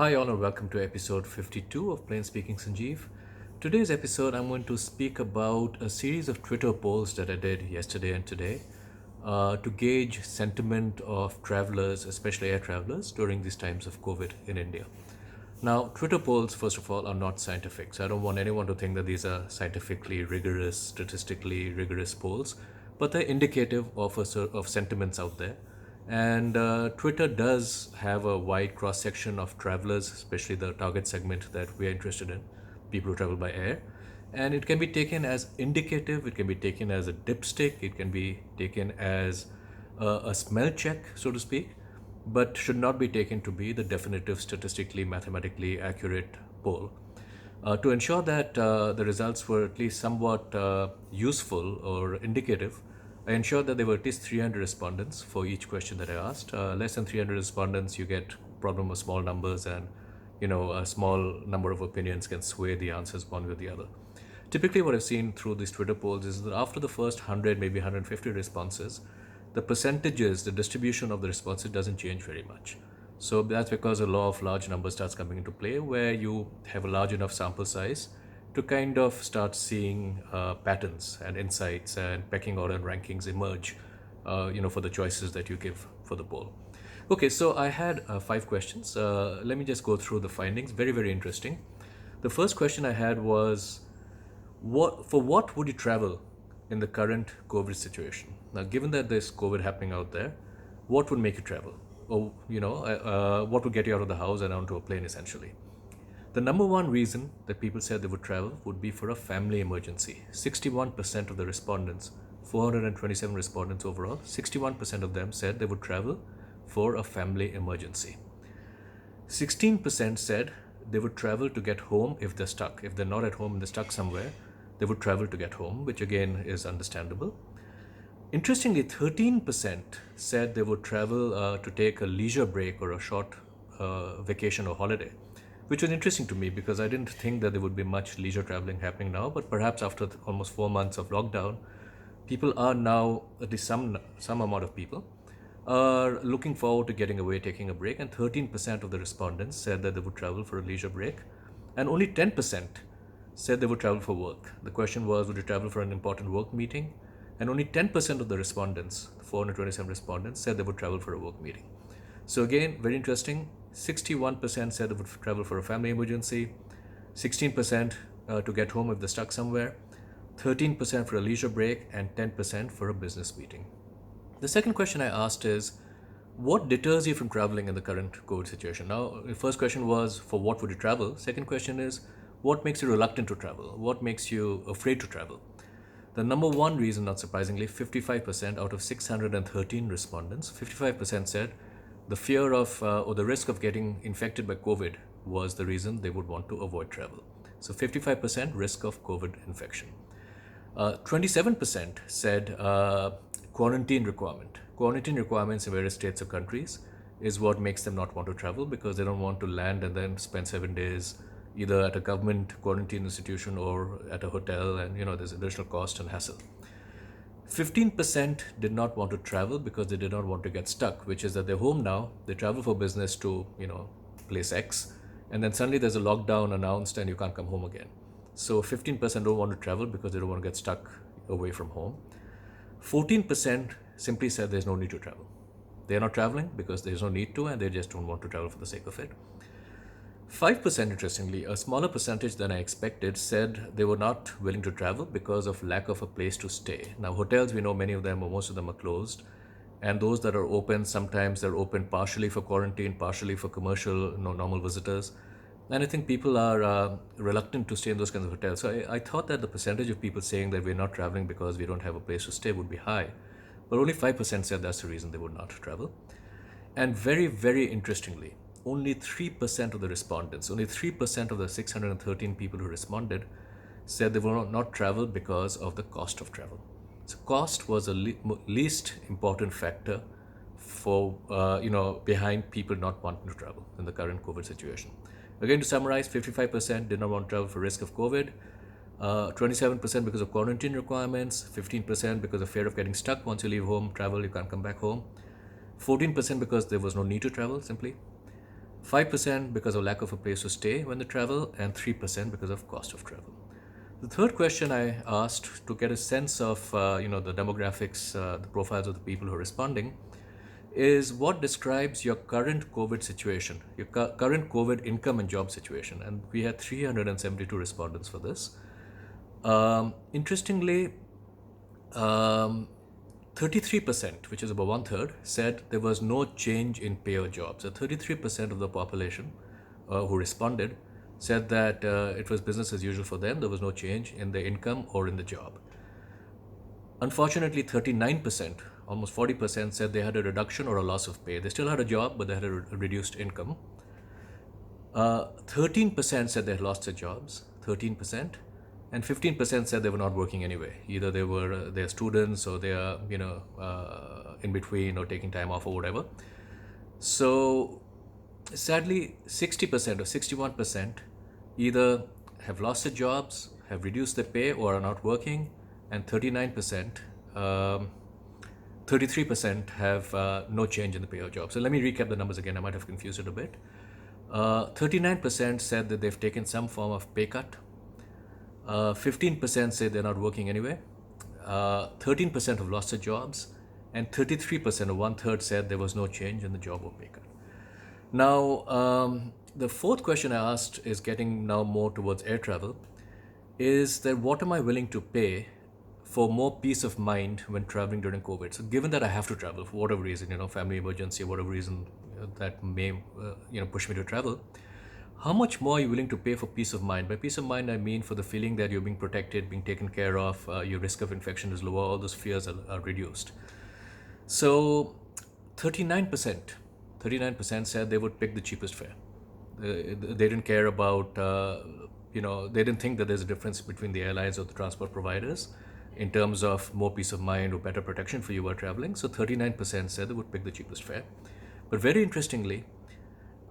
Hi, all, and welcome to episode 52 of Plain Speaking Sanjiv. Today's episode, I'm going to speak about a series of Twitter polls that I did yesterday and today to gauge sentiment of travelers, especially air travelers, during these times of COVID in India. Now, Twitter polls, first of all, are not scientific. So I don't want anyone to think that these are scientifically rigorous, statistically rigorous polls, but they're indicative of of sentiments out there. And Twitter does have a wide cross section of travelers, especially the target segment that we are interested in, people who travel by air. And it can be taken as indicative, it can be taken as a dipstick, it can be taken as a smell check, so to speak, but should not be taken to be the definitive, statistically, mathematically accurate poll. To ensure that the results were at least somewhat useful or indicative, I ensured that there were at least 300 respondents for each question that I asked. Less than 300 respondents, you get problem of small numbers, and a small number of opinions can sway the answers one way or the other. Typically, what I've seen through these Twitter polls is that after the first 100, maybe 150 responses, the percentages, the distribution of the responses doesn't change very much. So that's because the law of large numbers starts coming into play, where you have a large enough sample size to kind of start seeing patterns and insights and pecking order and rankings emerge, for the choices that you give for the poll. Okay, so I had 5 questions. Let me just go through the findings. Very, very interesting. The first question I had was, what would you travel in the current COVID situation? Now, given that there's COVID happening out there, what would make you travel? Or, what would get you out of the house and onto a plane, essentially? The number one reason that people said they would travel would be for a family emergency. 61% of the respondents, 427 respondents overall, 61% of them said they would travel for a family emergency. 16% said they would travel to get home if they're stuck. If they're not at home and they're stuck somewhere, they would travel to get home, which again is understandable. Interestingly, 13% said they would travel to take a leisure break or a short vacation or holiday, which was interesting to me because I didn't think that there would be much leisure traveling happening now. But perhaps after almost 4 months of lockdown, people are now, at least some amount of people, are looking forward to getting away, taking a break. And 13% of the respondents said that they would travel for a leisure break, and only 10% said they would travel for work. The question was, would you travel for an important work meeting? And only 10% of the respondents, 427 respondents, said they would travel for a work meeting. So again, very interesting. 61% said they would travel for a family emergency, 16% to get home if they're stuck somewhere, 13% for a leisure break, and 10% for a business meeting. The second question I asked is, what deters you from traveling in the current COVID situation? Now, the first question was, for what would you travel? Second question is, what makes you reluctant to travel? What makes you afraid to travel? The number one reason, not surprisingly, 55% out of 613 respondents, 55% said the fear of or the risk of getting infected by COVID was the reason they would want to avoid travel. So 55% risk of COVID infection. 27% said quarantine requirement. Quarantine requirements in various states or countries is what makes them not want to travel, because they don't want to land and then spend 7 days either at a government quarantine institution or at a hotel, and there's additional cost and hassle. 15% did not want to travel because they did not want to get stuck, which is that they're home now, they travel for business to place X, and then suddenly there's a lockdown announced and you can't come home again. So 15% don't want to travel because they don't want to get stuck away from home. 14% simply said there's no need to travel. They're not traveling because there's no need to, and they just don't want to travel for the sake of it. 5%, interestingly, a smaller percentage than I expected, said they were not willing to travel because of lack of a place to stay. Now, hotels, we know many of them or most of them are closed. And those that are open, sometimes they're open partially for quarantine, partially for commercial, normal visitors. And I think people are reluctant to stay in those kinds of hotels. So I thought that the percentage of people saying that we're not traveling because we don't have a place to stay would be high. But only 5% said that's the reason they would not travel. And very, very interestingly, only 3% of the respondents, only 3% of the 613 people who responded said they will not travel because of the cost of travel. So cost was the least important factor for, behind people not wanting to travel in the current COVID situation. Again, to summarize, 55% did not want to travel for risk of COVID, 27% because of quarantine requirements, 15% because of fear of getting stuck. Once you leave home, travel, you can't come back home. 14% because there was no need to travel, simply. 5% because of lack of a place to stay when they travel, and 3% because of cost of travel. The third question I asked to get a sense of the demographics, the profiles of the people who are responding, is what describes your current COVID situation, your current COVID income and job situation, and we had 372 respondents for this. Interestingly, um, 33%, which is about one third, said there was no change in pay or job. So 33% of the population who responded said that it was business as usual for them. There was no change in their income or in the job. Unfortunately, 39%, almost 40%, said they had a reduction or a loss of pay. They still had a job, but they had a reduced income. 13% said they had lost their jobs, 13%, and 15% said they were not working anyway. Either they're students or they are in between or taking time off or whatever. So sadly, 60% or 61% either have lost their jobs, have reduced their pay, or are not working, and 33% have no change in the pay or job. So let me recap the numbers again. I might have confused it a bit. 39% said that they've taken some form of pay cut. 15% say they're not working anyway. 13% have lost their jobs, and 33% or one third said there was no change in the job or pay cut. Now, the fourth question I asked is getting now more towards air travel, is that what am I willing to pay for more peace of mind when traveling during COVID? So given that I have to travel for whatever reason, family emergency, whatever reason that may, push me to travel, how much more are you willing to pay for peace of mind? By peace of mind, I mean for the feeling that you're being protected, being taken care of, your risk of infection is lower, all those fears are reduced. So 39% said they would pick the cheapest fare. They didn't care about, they didn't think that there's a difference between the airlines or the transport providers in terms of more peace of mind or better protection for you while traveling. So 39% said they would pick the cheapest fare. But very interestingly,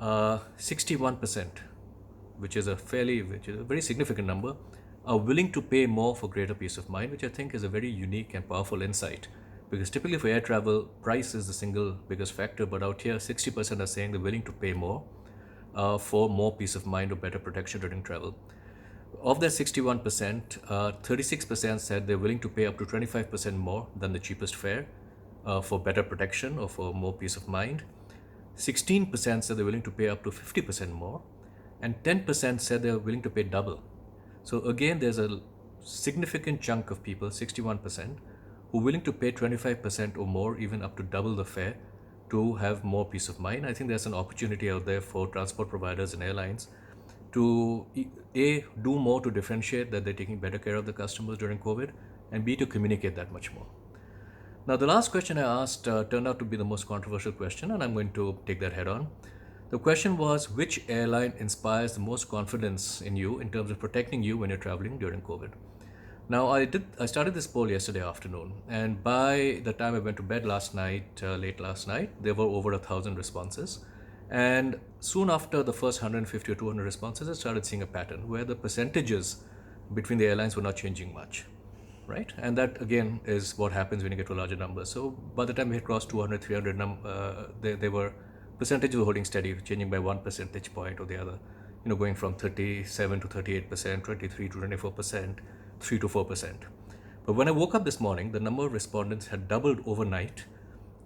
61%, which is a very significant number, are willing to pay more for greater peace of mind, which I think is a very unique and powerful insight. Because typically for air travel, price is the single biggest factor, but out here 60% are saying they're willing to pay more for more peace of mind or better protection during travel. Of that 61%, 36% said they're willing to pay up to 25% more than the cheapest fare for better protection or for more peace of mind. 16% said they're willing to pay up to 50% more, and 10% said they're willing to pay double. So again, there's a significant chunk of people, 61%, who are willing to pay 25% or more, even up to double the fare, to have more peace of mind. I think there's an opportunity out there for transport providers and airlines to A, do more to differentiate that they're taking better care of the customers during COVID, and B, to communicate that much more. Now, the last question I asked turned out to be the most controversial question, and I'm going to take that head on. The question was, which airline inspires the most confidence in you in terms of protecting you when you're traveling during COVID? Now, I started this poll yesterday afternoon, and by the time I went to bed last night, late last night, there were over 1,000 responses. And soon after the first 150 or 200 responses, I started seeing a pattern where the percentages between the airlines were not changing much, right? And that again is what happens when you get to a larger number. So by the time we had crossed 200, 300, they were percentages were holding steady, changing by 1 percentage point or the other, going from 37 to 38%, 23 to 24%, 3 to 4%. But when I woke up this morning, the number of respondents had doubled overnight,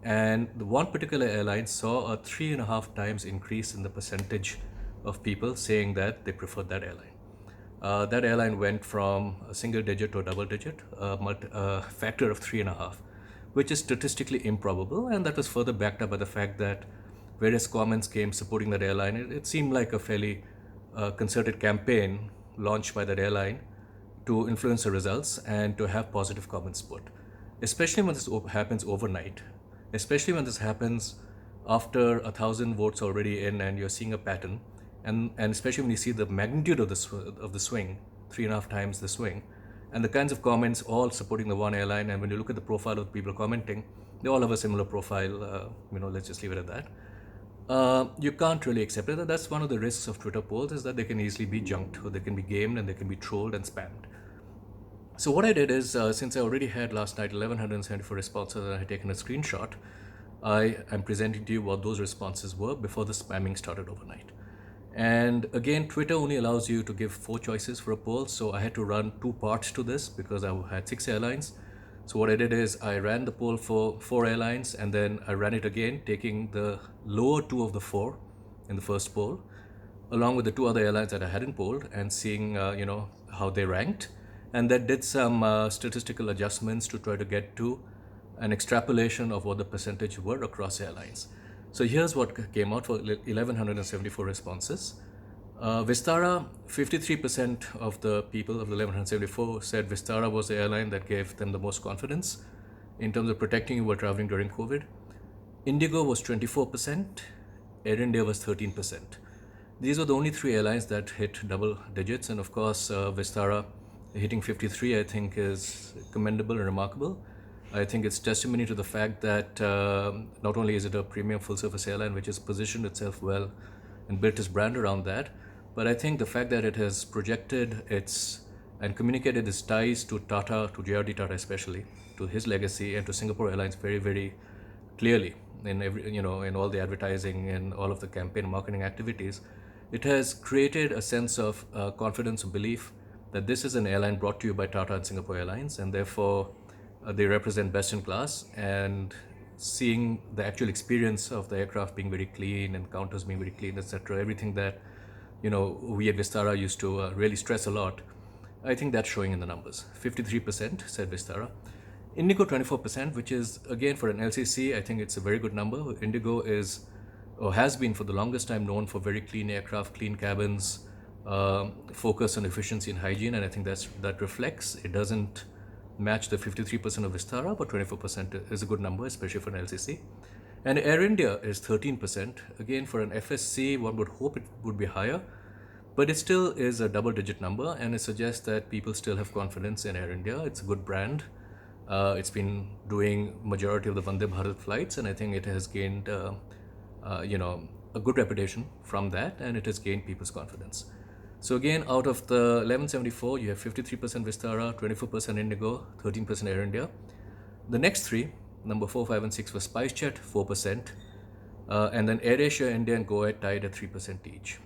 and the one particular airline saw a 3.5 times increase in the percentage of people saying that they preferred that airline. That airline went from a single digit to a double digit, a factor of 3.5, which is statistically improbable, and that was further backed up by the fact that various comments came supporting that airline. It seemed like a fairly concerted campaign launched by that airline to influence the results and to have positive comments put, especially when this happens overnight, especially when this happens after 1,000 votes already in and you're seeing a pattern, and especially when you see the magnitude of the swing, 3.5 times the swing, and the kinds of comments all supporting the one airline, and when you look at the profile of the people commenting, they all have a similar profile, let's just leave it at that. You can't really accept it. That's one of the risks of Twitter polls, is that they can easily be junked, or they can be gamed, and they can be trolled and spammed. So what I did is, since I already had last night 1,174 responses and I had taken a screenshot, I am presenting to you what those responses were before the spamming started overnight. And again, Twitter only allows you to give 4 choices for a poll. So I had to run 2 parts to this because I had 6 airlines. So what I did is I ran the poll for 4 airlines, and then I ran it again, taking the lower 2 of the 4 in the first poll, along with the 2 other airlines that I hadn't polled, and seeing how they ranked, and that did some statistical adjustments to try to get to an extrapolation of what the percentage were across airlines. So here's what came out for 1174 responses. Vistara, 53% of the people of the 1174 said Vistara was the airline that gave them the most confidence in terms of protecting you while traveling during COVID. Indigo was 24%, Air India was 13%. These were the only 3 airlines that hit double digits, and of course, Vistara hitting 53, I think, is commendable and remarkable. I think it's testimony to the fact that not only is it a premium full-service airline which has positioned itself well and built its brand around that, but I think the fact that it has projected its and communicated its ties to Tata, to JRD Tata especially, to his legacy, and to Singapore Airlines very, very clearly in in all the advertising and all of the campaign marketing activities, it has created a sense of confidence or belief that this is an airline brought to you by Tata and Singapore Airlines, and therefore they represent best in class. And seeing the actual experience of the aircraft being very clean and counters being very clean, etc., everything that we at Vistara used to really stress a lot, I think that's showing in the numbers. 53% said Vistara. Indigo 24%, which is again for an LCC, I think it's a very good number. Indigo is or has been for the longest time known for very clean aircraft, clean cabins, focus on efficiency and hygiene, and I think that reflects. It doesn't match the 53% of Vistara, but 24% is a good number, especially for an LCC. And Air India is 13%. Again, for an FSC, one would hope it would be higher, but it still is a double-digit number, and it suggests that people still have confidence in Air India. It's a good brand. It's been doing majority of the Vande Bharat flights, and I think it has gained, a good reputation from that, and it has gained people's confidence. So again, out of the 1174, you have 53% Vistara, 24% Indigo, 13% Air India. The next 3, number 4, 5, and 6, were SpiceJet, 4%, and then AirAsia, India, and Go Ahead tied at 3% each.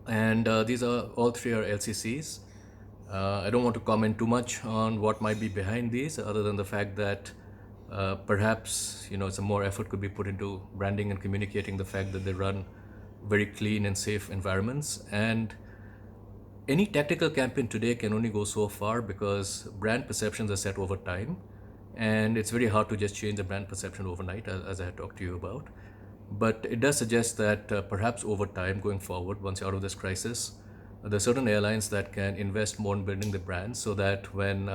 And these are all 3 are LCCs. I don't want to comment too much on what might be behind these, other than the fact that perhaps some more effort could be put into branding and communicating the fact that they run very clean and safe environments. And any tactical campaign today can only go so far, because brand perceptions are set over time, and it's very hard to just change the brand perception overnight, as I had talked to you about. But it does suggest that perhaps over time, going forward, once you're out of this crisis, there are certain airlines that can invest more in building the brand, so that when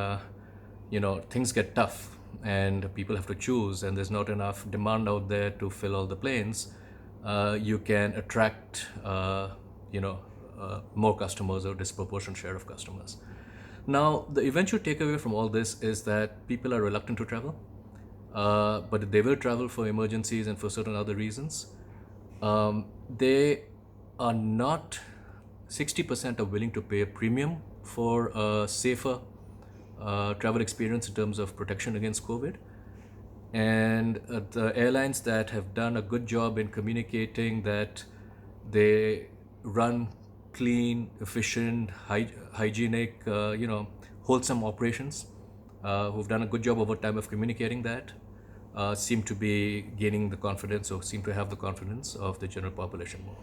things get tough and people have to choose and there's not enough demand out there to fill all the planes, you can attract more customers, or disproportionate share of customers. Now, the eventual takeaway from all this is that people are reluctant to travel, but they will travel for emergencies and for certain other reasons. They are not 60% are willing to pay a premium for a safer travel experience in terms of protection against COVID. And the airlines that have done a good job in communicating that they run clean, efficient, hygienic, wholesome operations, who've done a good job over time of communicating that, seem to be gaining the confidence, or seem to have the confidence of the general population more.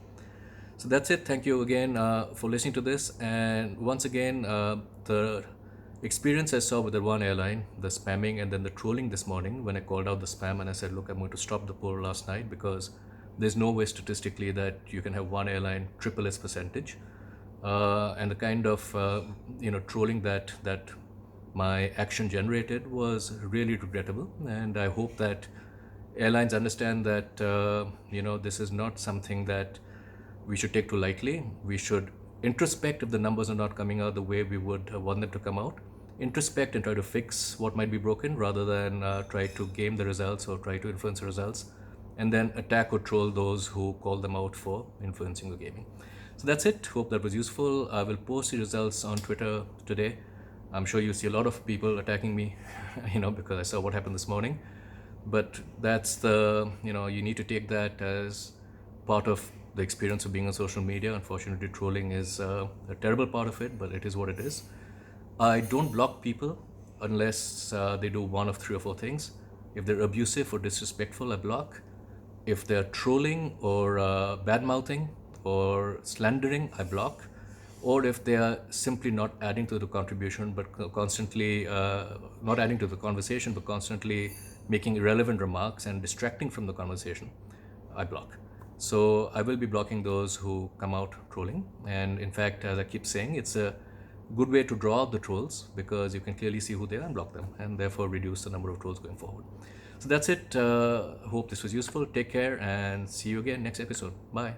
So that's it. Thank you again for listening to this. And once again, the experience I saw with the one airline, the spamming and then the trolling this morning, when I called out the spam and I said, look, I'm going to stop the poll last night, because there's no way statistically that you can have one airline triple its percentage. And the kind of trolling that my action generated was really regrettable. And I hope that airlines understand that this is not something that we should take too lightly. We should introspect if the numbers are not coming out the way we would want them to come out. Introspect and try to fix what might be broken, rather than try to game the results or try to influence the results, and then attack or troll those who call them out for influencing or gaming. So that's it. Hope that was useful. I will post the results on Twitter today. I'm sure you see a lot of people attacking me, because I saw what happened this morning. But that's you need to take that as part of the experience of being on social media. Unfortunately, trolling is a terrible part of it, but it is what it is. I don't block people unless they do one of three or four things. If they're abusive or disrespectful, I block. If they're trolling or bad mouthing or slandering, I block. Or if they are simply not adding to the contribution, but constantly not adding to the conversation, but constantly making irrelevant remarks and distracting from the conversation, I block. So I will be blocking those who come out trolling. And in fact, as I keep saying, it's a good way to draw out the trolls because you can clearly see who they are and block them, and therefore reduce the number of trolls going forward. So that's it. Hope this was useful. Take care and see you again next episode. Bye.